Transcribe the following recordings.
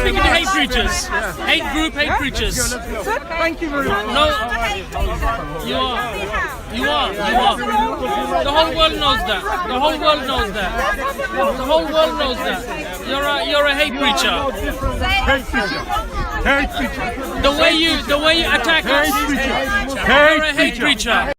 speaking to hate preachers. Hate group, hate preachers. Thank you very much. No, you are. You are. You are. The whole world knows that. The whole world knows that. The whole world knows that. You're a hate preacher. Hate preacher. Hate preacher. The way you attack us. You're a hate preacher.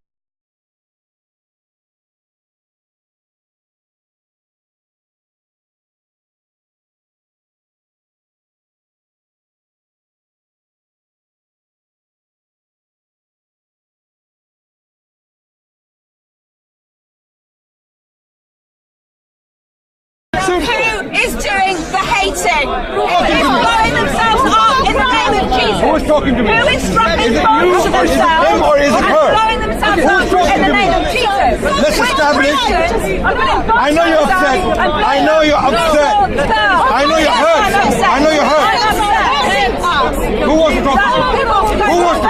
Who is doing the hating? Who is blowing themselves up in the name of Jesus? Who is talking to me? Who is strapping Is it bombs you? to Is it themselves him or is it and her? blowing themselves up in the name of Jesus? Let's Which establish- Christians are putting bombs I know you're to upset. themselves and I know you're blowing upset. themselves? I know you're hurt. I know you're hurt. I'm upset. Who wants to talk to me? Who wants to?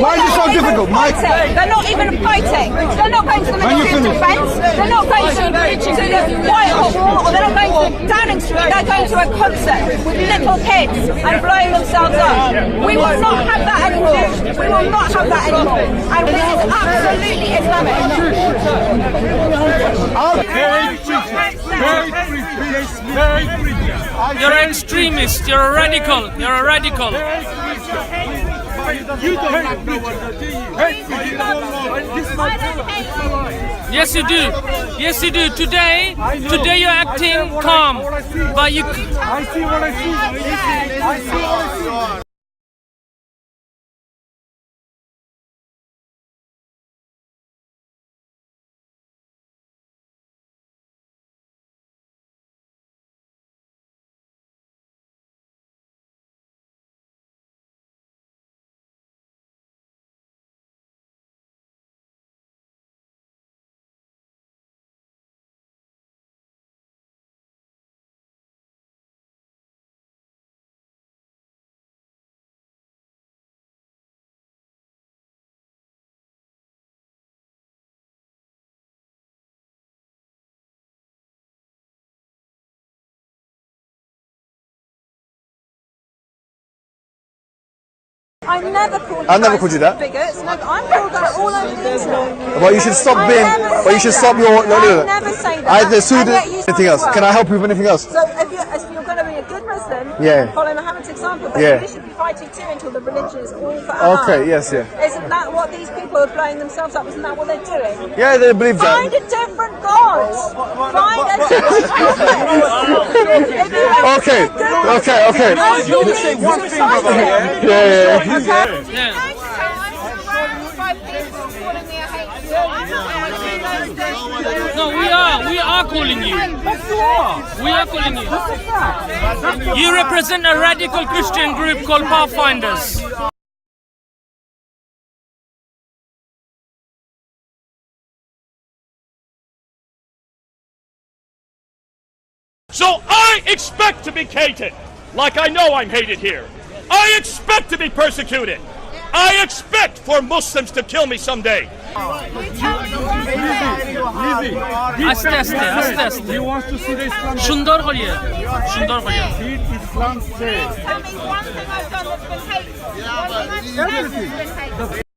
Why is it so difficult, Mike? They're not even fighting. They're not going to the When you Ministry of finish. Defence. They're not going to the Whitehall Wall, or they're not going to Downing Street. They're going to a concert with little kids and blowing themselves up. We will not have that anymore. We will not have that anymore. And this is absolutely Islamic. You're an extremist. You're a radical. You're a radical. You don't know what hate Yes, you do. Yes, you do. Today you're acting calm, but you. I see what I see. I see what I see. I never called you I never called you that. bigots. No, I'm called that all over the internet. But you should stop being. But you should stop your. I never say that. I the And yet you anything else. well. Can I help you with anything else? So if you're going to be a good Muslim, Yeah. follow Muhammad's example, but Yeah. you should be fighting too until the religion is all for Allah. Okay. Yes. Yeah. Isn't that what these people are blowing themselves up? Isn't that what they're doing? Yeah. They believe Find that. a different God. Find a different God. Okay. Okay. Okay. You say one thing, brother. Yeah. Yeah. No, we are calling you. We are calling you. You represent a radical Christian group called Pathfinders. So I expect to be hated, like I know I'm hated here. I expect to be persecuted. I expect for Muslims to kill me someday. আস্তে আস্তে আস্তে আস্তে He wants to see the Islam. সুন্দর করিয়ে সুন্দর করিয়ে See Islam say. Tell me one thing I've done that's been hateful. One thing I've said that's been hateful.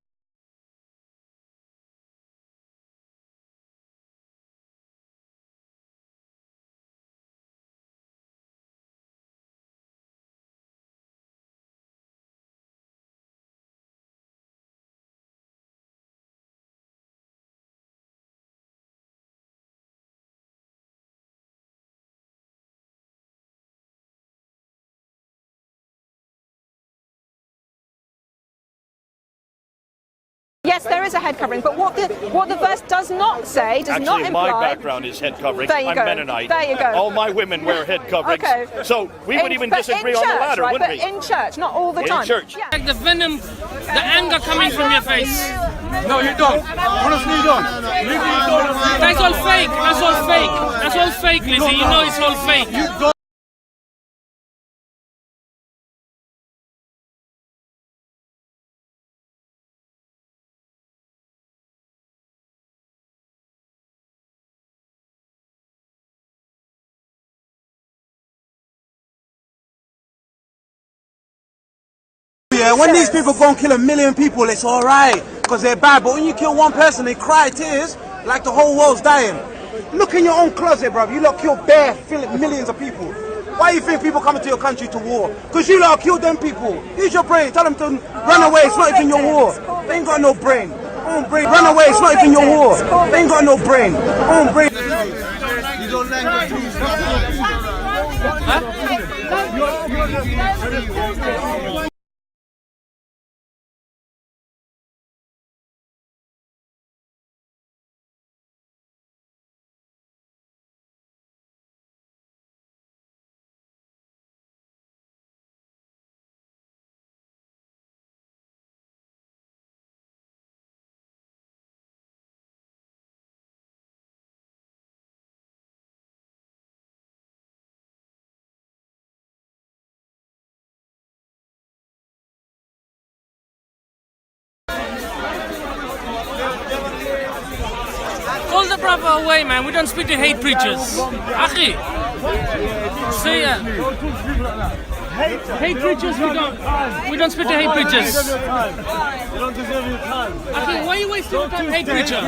Yes, there is a head covering, but what the verse does not say, does not Actually, imply... my background is head covering. There you I'm go. Mennonite. There you go. All my women wear head coverings. Okay. So we would even but disagree in on the church, ladder, right? wouldn't But we? in church, not all the In time. church. Yeah. like the venom, the anger coming from your face. No, you don't. Honestly, you don't. Lizzie, you don't. That's all fake. That's all fake. That's all fake, Lizzie. You know it's all fake. You don't. yeah, when these people go and kill 1 million people, it's alright, because they're bad. But when you kill one person, they cry tears like the whole world's dying. Look in your own closet, bruv. You lot kill bare millions of people. Why do you think people come into your country to war? Because you lot killed them people. Use your brain. Tell them to run away. It's not even your war. They ain't got no brain. Own brain. Run away. It's not even your war. They ain't got no brain. Own brain. You don't like Call the brother away, man. We don't speak to hate preachers. Akhi. See ya. Hate preachers, we don't speak to hate preachers. You don't deserve your time. Akhi, why are you wasting your time, hate preacher?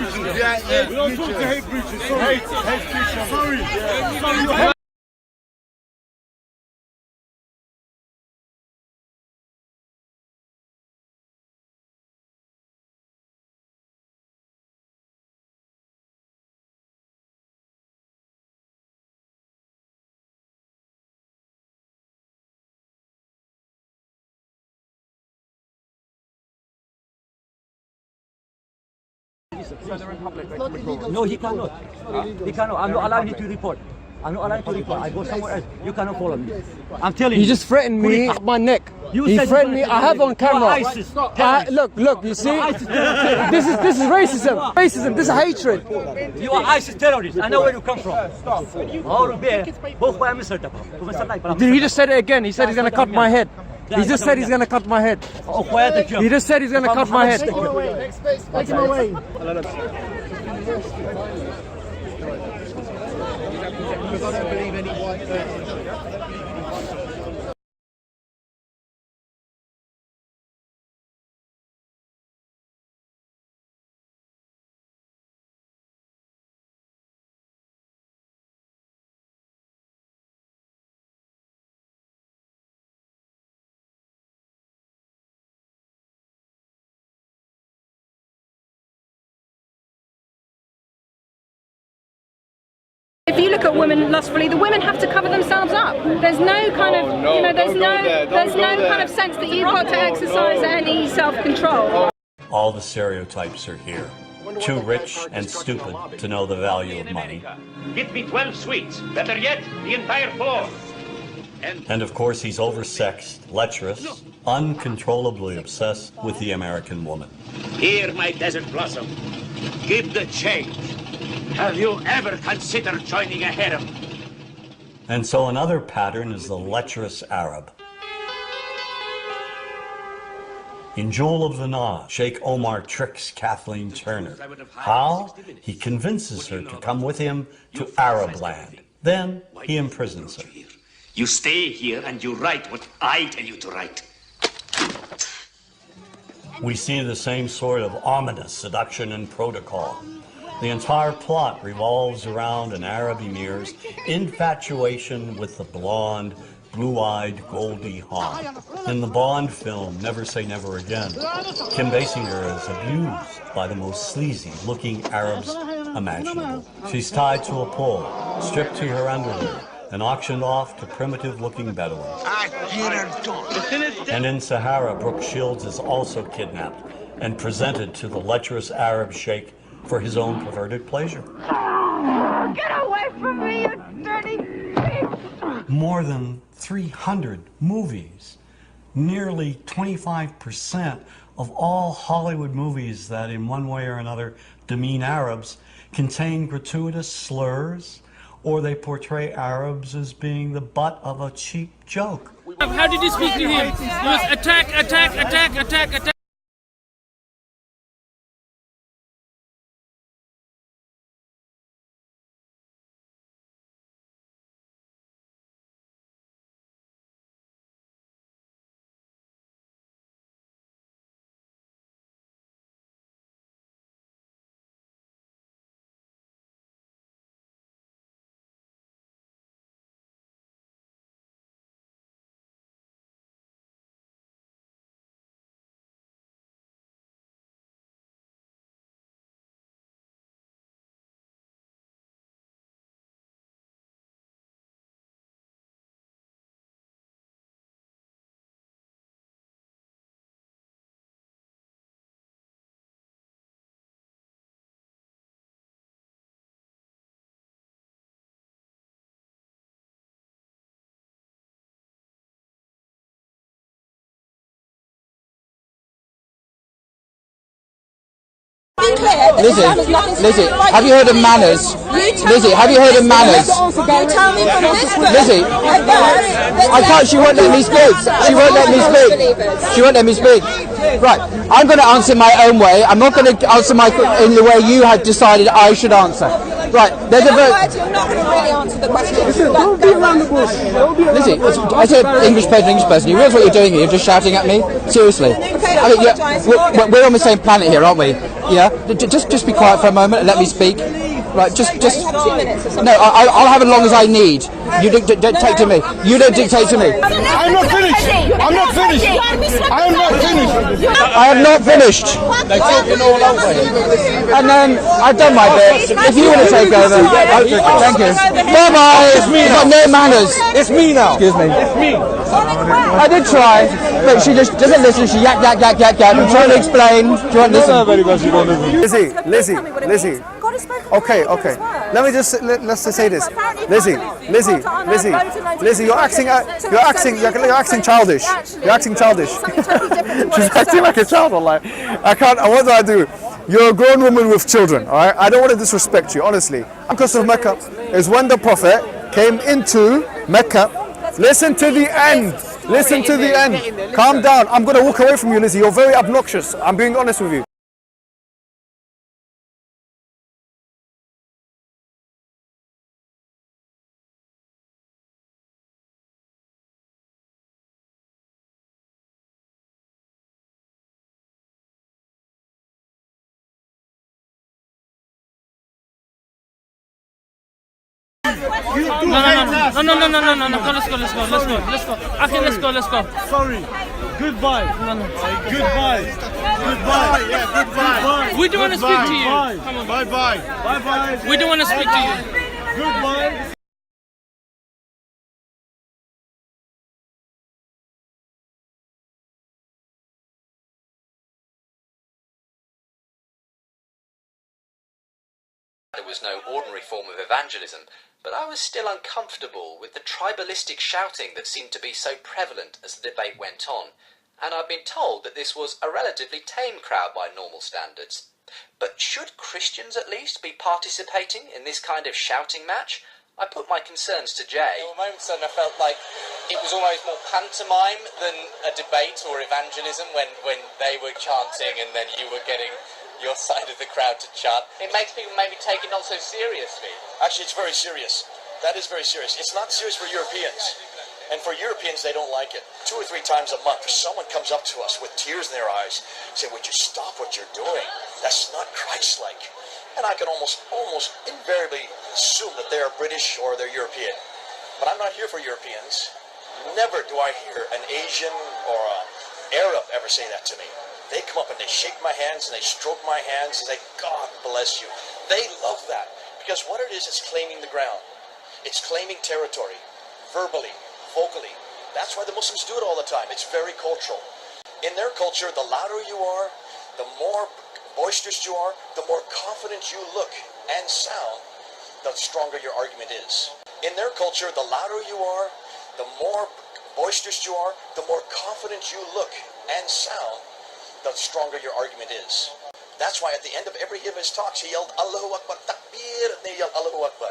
We don't talk to hate preachers. Sorry. Hate preacher. Sorry. No, he cannot. He cannot. I'm not allowing you to report. I'm not allowed to report. I go somewhere else. You cannot follow me. I'm telling you. He just threatened me, my neck. He threatened me. I have on camera. Look, you see? This is racism. Racism. This is hatred. You are ISIS terrorists. I know where you come from. He just said it again. He said he's going to cut my head. He just said he's going to cut my head. He just said he's going to cut my head. Take him away. Doesn't believe any white person. If you look at women lustfully, the women have to cover themselves up. There's no kind of, you know, there's no kind of sense that you've got to exercise any self-control. All the stereotypes are here. Too rich and stupid to know the value of money. Get me 12 sweets. Better yet, the entire floor. And of course he's oversexed, lecherous, uncontrollably obsessed with the American woman. Here, my desert blossom. Give the change. Have you ever considered joining a harem? And so another pattern is the lecherous Arab. In Jewel of the Nile, Sheikh Omar tricks Kathleen Turner. How? He convinces her to come with him to Arab land. Then he imprisons her. You stay here and you write what I tell you to write. We see the same sort of ominous seduction and protocol. The entire plot revolves around an Arab emir's infatuation with the blonde, blue-eyed Goldie Hawn. In the Bond film, Never Say Never Again, Kim Basinger is abused by the most sleazy-looking Arabs imaginable. She's tied to a pole, stripped to her underwear, and auctioned off to primitive-looking Bedouins. And in Sahara, Brooke Shields is also kidnapped and presented to the lecherous Arab sheikh for his own perverted pleasure. Get away from me, you dirty bitch! More than 300 movies, nearly 25% of all Hollywood movies that in one way or another demean Arabs contain gratuitous slurs, or they portray Arabs as being the butt of a cheap joke. How did you speak to him? He was attack, attack, attack, attack, attack. very clear that Islam has nothing to do Lizzie, with right. have you heard of manners? Lizzie, have you heard of manners? You tell me from this book. Lizzie, I can't, she won't let me speak. She won't let me speak. She won't let me speak. Right, I'm going to answer my own way. I'm not going to answer in the way you had decided I should answer. Right, there's a vote. You're not going to really answer the question. Don't be around the bush. Lizzie, as an English person, you realise what you're doing here? You're just shouting at me? Seriously. Okay, I mean, we're on the same planet here, aren't we? Yeah? Just be quiet for a moment and let me speak. Right, just. You have 2 minutes or something. No, I'll have as long as I need. You don't dictate to me. You don't dictate to me. I'm not finished. I'm not finished. I am not finished. I am not finished. They're talking all over here. And then I've done my bit. If you want to take over, thank you. Bye bye. It's me now. No manners. It's me now. Excuse me. It's me. I did try, but she just doesn't listen. She yak. I'm trying to explain. Do you want to listen? Lizzie. Okay. Let's just say this. Lizzie, you're acting childish. You're acting childish. She's acting like a child. I can't. What do I do? You're a grown woman with children. All right. I don't want to disrespect you, honestly. Because of Mecca is when the Prophet came into Mecca. Listen to the end. Listen to the end. Calm down. I'm going to walk away from you, Lizzie. You're very obnoxious. I'm being honest with you. No. Let's go. Okay, let's go. Sorry. Goodbye. Goodbye. Yeah, goodbye. We don't want to speak to you. Come on. Bye. We don't want to speak to you. Goodbye. It was no ordinary form of evangelism, but I was still uncomfortable with the tribalistic shouting that seemed to be so prevalent as the debate went on, and I'd been told that this was a relatively tame crowd by normal standards. But should Christians at least be participating in this kind of shouting match? I put my concerns to Jay. There were moments when I felt like it was almost more pantomime than a debate or evangelism when they were chanting and then you were getting your side of the crowd to chant. It makes people maybe take it not so seriously. Actually, it's very serious. That is very serious. It's not serious for Europeans. And for Europeans, they don't like it. 2 or 3 times a month, someone comes up to us with tears in their eyes, say, would you stop what you're doing? That's not Christ-like. And I can almost invariably assume that they're British or they're European. But I'm not here for Europeans. Never do I hear an Asian or an Arab ever say that to me. They come up and they shake my hands and they stroke my hands and say, God bless you. They love that because what it is claiming the ground. It's claiming territory, verbally, vocally. That's why the Muslims do it all the time. It's very cultural. In their culture, the louder you are, the more boisterous you are, the more confident you look and sound, the stronger your argument is. In their culture, the louder you are, the more boisterous you are, the more confident you look and sound, the stronger your argument is. That's why at the end of every of his talks, he yelled, Allahu Akbar, Takbir, and they yelled, Allahu Akbar.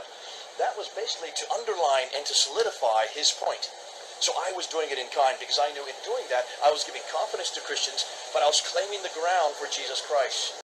That was basically to underline and to solidify his point. So I was doing it in kind because I knew in doing that, I was giving confidence to Christians, but I was claiming the ground for Jesus Christ.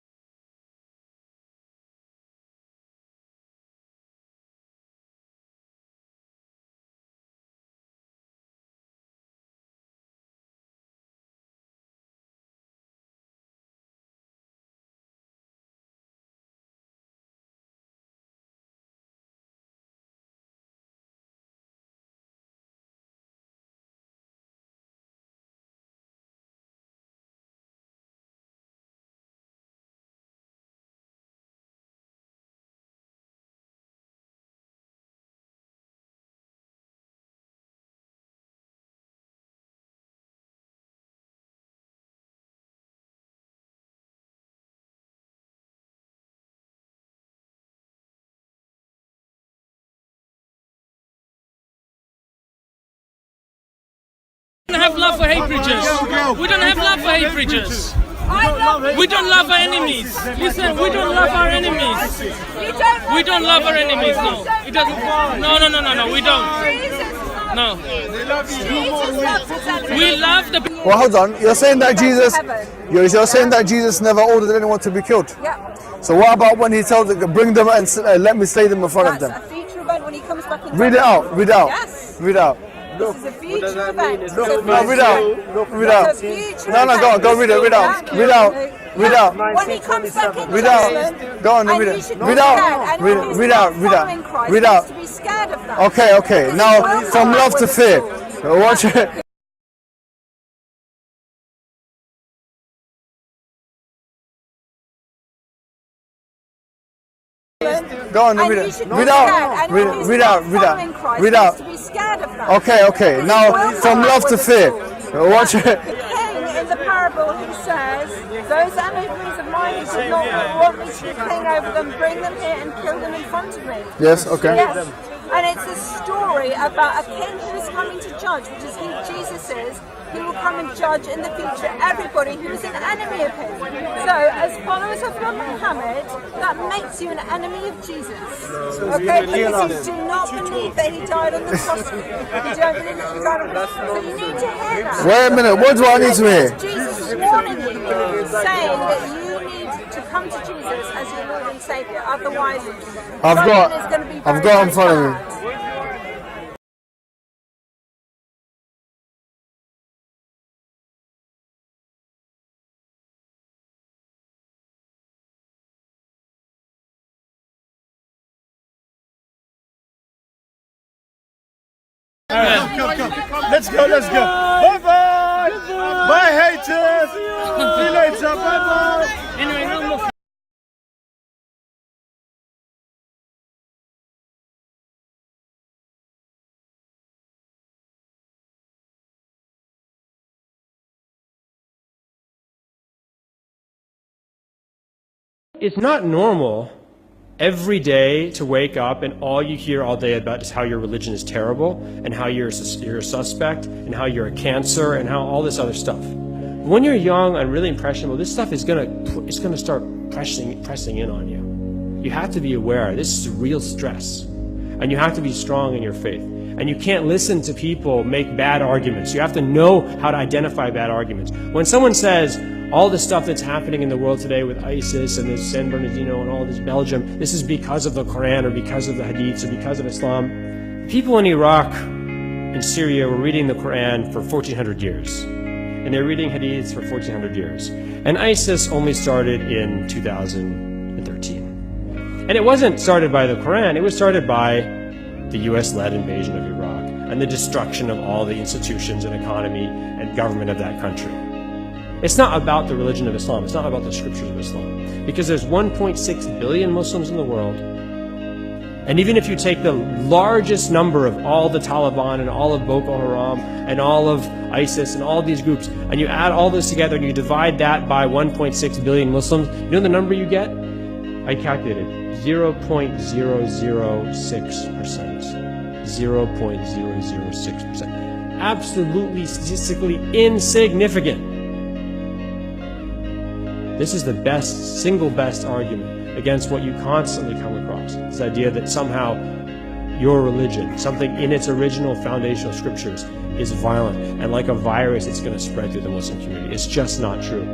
We don't have love for hate preachers. We don't have love for hate preachers. We don't love our enemies. Listen, we don't love our enemies. We don't love our enemies. No, it doesn't. No. We don't. No. We love the. Well, hold on. You're saying that Jesus. You're saying that Jesus never ordered anyone to be killed. Yeah. So what about when he told them, bring them and let me slay them in front of them? That's a future event when he comes back in. Read it out. Read out. Yes. Read out. This is a future event. No, read out. Read out. No, go read it. Read out. Read out. Read out. When he comes back in read out. Go on, read it. Read out. Read out. Read out. Read out. To be scared of that. Okay. Now, from love to fear. Watch it. Go on, read it. Read out. Read out. To be scared of that. Okay. Now, from love to fear. Watch it. The king in the parable who says, those enemies of mine who did not want me to be king over them, bring them here and kill them in front of me. Yes, okay. Yes. And it's a story about a king who is coming to judge, which is who Jesus is. He will come and judge in the future everybody who is an enemy of him. So, as followers of Muhammad, that makes you an enemy of Jesus. Okay? Because you do not believe that he died on the cross. You don't believe that he died on the cross. So you need to hear that. Wait a minute, what do I need to hear? Jesus is warning you, saying that you need to come to Jesus as your Lord and Saviour. Otherwise, I've got in front of me. Let's go. Bye bye. Bye haters. See you later. Bye bye. Anyway, no more. It's not normal every day to wake up and all you hear all day about is how your religion is terrible and how you're a suspect and how you're a cancer and how all this other stuff. When you're young and really impressionable, this stuff is gonna start pressing in on you. You have to be aware this is real stress, and you have to be strong in your faith. And you can't listen to people make bad arguments. You have to know how to identify bad arguments. When someone says all the stuff that's happening in the world today with ISIS and this San Bernardino and all this Belgium, this is because of the Quran or because of the Hadiths or because of Islam. People in Iraq and Syria were reading the Quran for 1400 years. And they're reading Hadiths for 1400 years. And ISIS only started in 2013. And it wasn't started by the Quran, it was started by the US-led invasion of Iraq and the destruction of all the institutions and economy and government of that country. It's not about the religion of Islam, it's not about the scriptures of Islam. Because there's 1.6 billion Muslims in the world, and even if you take the largest number of all the Taliban and all of Boko Haram and all of ISIS and all these groups, and you add all this together and you divide that by 1.6 billion Muslims, you know the number you get? I calculated 0.006%. 0.006%. Absolutely statistically insignificant. This is the single best argument against what you constantly come across. This idea that somehow your religion, something in its original foundational scriptures, is violent, and like a virus, it's going to spread through the Muslim community. It's just not true.